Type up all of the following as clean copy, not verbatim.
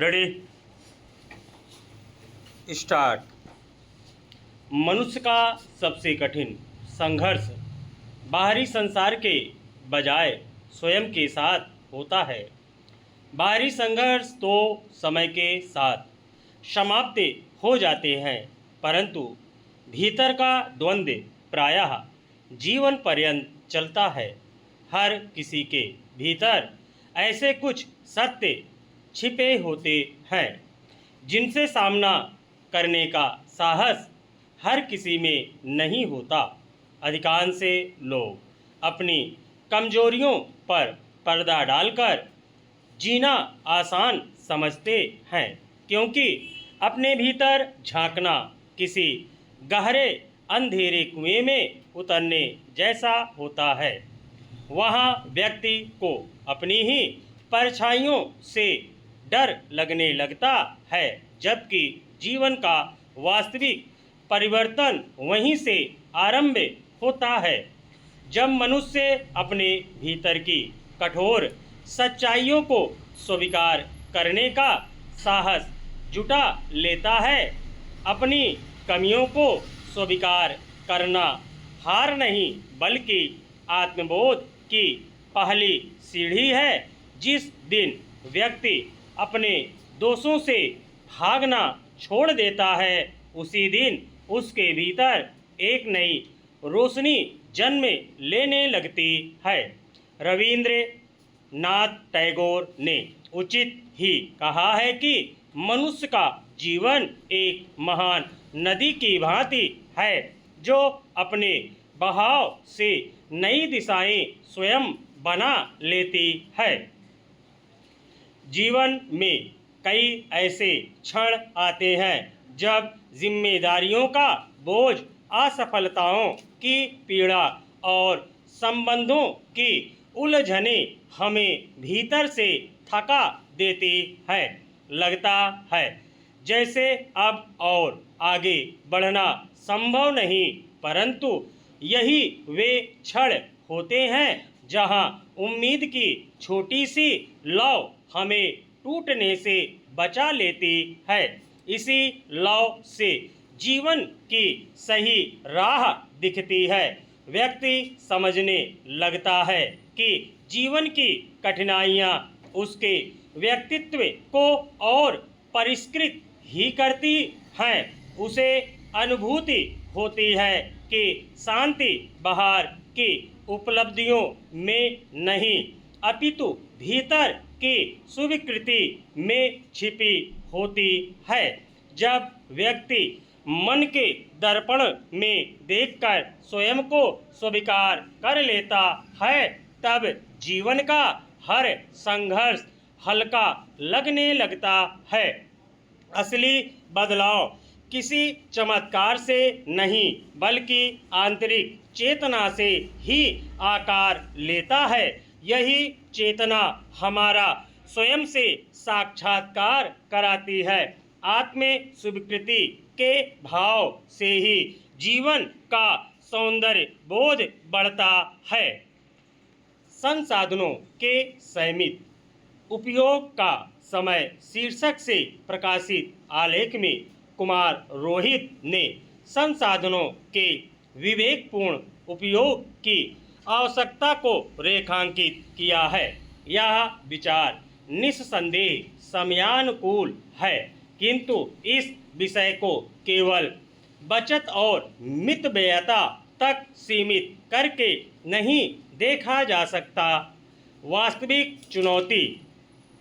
Ready start. मनुष्य का सबसे कठिन संघर्ष बाहरी संसार के बजाय स्वयं के साथ होता है। बाहरी संघर्ष तो समय के साथ समाप्त हो जाते हैं, परंतु भीतर का द्वंद्व प्रायः जीवन पर्यंत चलता है। हर किसी के भीतर ऐसे कुछ सत्य छिपे होते हैं जिनसे सामना करने का साहस हर किसी में नहीं होता। अधिकांश लोग अपनी कमजोरियों पर पर्दा डालकर जीना आसान समझते हैं, क्योंकि अपने भीतर झांकना किसी गहरे अंधेरे कुएं में उतरने जैसा होता है। वहाँ व्यक्ति को अपनी ही परछाइयों से डर लगने लगता है, जबकि जीवन का वास्तविक परिवर्तन वहीं से आरंभ होता है, जब मनुष्य अपने भीतर की कठोर सच्चाइयों को स्वीकार करने का साहस जुटा लेता है। अपनी कमियों को स्वीकार करना हार नहीं, बल्कि आत्मबोध की पहली सीढ़ी है। जिस दिन व्यक्ति अपने दोषों से भागना छोड़ देता है, उसी दिन उसके भीतर एक नई रोशनी जन्म लेने लगती है। रविंद्रनाथ टैगोर ने उचित ही कहा है कि मनुष्य का जीवन एक महान नदी की भांति है, जो अपने बहाव से नई दिशाएं स्वयं बना लेती है। जीवन में कई ऐसे क्षण आते हैं जब जिम्मेदारियों का बोझ, असफलताओं की पीड़ा और संबंधों की उलझने हमें भीतर से थका देती है। लगता है जैसे अब और आगे बढ़ना संभव नहीं, परंतु यही वे क्षण होते हैं जहां उम्मीद की छोटी सी लौ हमें टूटने से बचा लेती है। इसी लौ से जीवन की सही राह दिखती है। व्यक्ति समझने लगता है कि जीवन की कठिनाइयाँ उसके व्यक्तित्व को और परिष्कृत ही करती हैं। उसे अनुभूति होती है कि शांति बाहर की उपलब्धियों में नहीं, अपितु भीतर की स्वीकृति में छिपी होती है। जब व्यक्ति मन के दर्पण में देखकर स्वयं को स्वीकार कर लेता है, तब जीवन का हर संघर्ष हल्का लगने लगता है। असली बदलाव किसी चमत्कार से नहीं, बल्कि आंतरिक चेतना से ही आकार लेता है। यही चेतना हमारा स्वयं से साक्षात्कार कराती है। आत्म स्वीकृति के भाव से ही जीवन का सौंदर्य बोध बढ़ता है। संसाधनों के सीमित उपयोग का समय शीर्षक से प्रकाशित आलेख में कुमार रोहित ने संसाधनों के विवेकपूर्ण उपयोग की आवश्यकता को रेखांकित किया है। यह विचार निस्संदेह समयानुकूल है, किंतु इस विषय को केवल बचत और मितव्ययता तक सीमित करके नहीं देखा जा सकता। वास्तविक चुनौती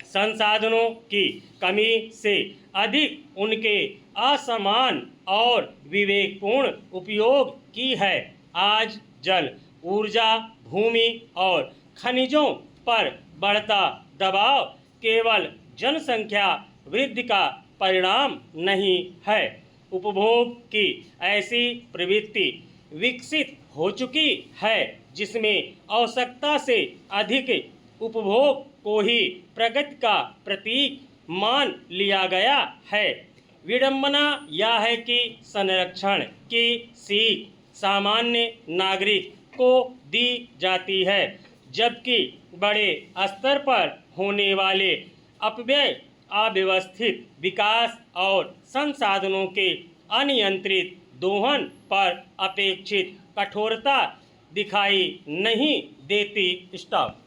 संसाधनों की कमी से अधिक उनके असमान और विवेकपूर्ण उपयोग की है। आज जल, ऊर्जा, भूमि और खनिजों पर बढ़ता दबाव केवल जनसंख्या वृद्धि का परिणाम नहीं है। उपभोग की ऐसी प्रवृत्ति विकसित हो चुकी है जिसमें आवश्यकता से अधिक उपभोग को ही प्रगति का प्रतीक मान लिया गया है। विडंबना यह है कि संरक्षण की सीख सामान्य नागरिक को दी जाती है, जबकि बड़े स्तर पर होने वाले अपव्यय अव्यवस्थित विकास और संसाधनों के अनियंत्रित दोहन पर अपेक्षित कठोरता दिखाई नहीं देती। स्टॉप।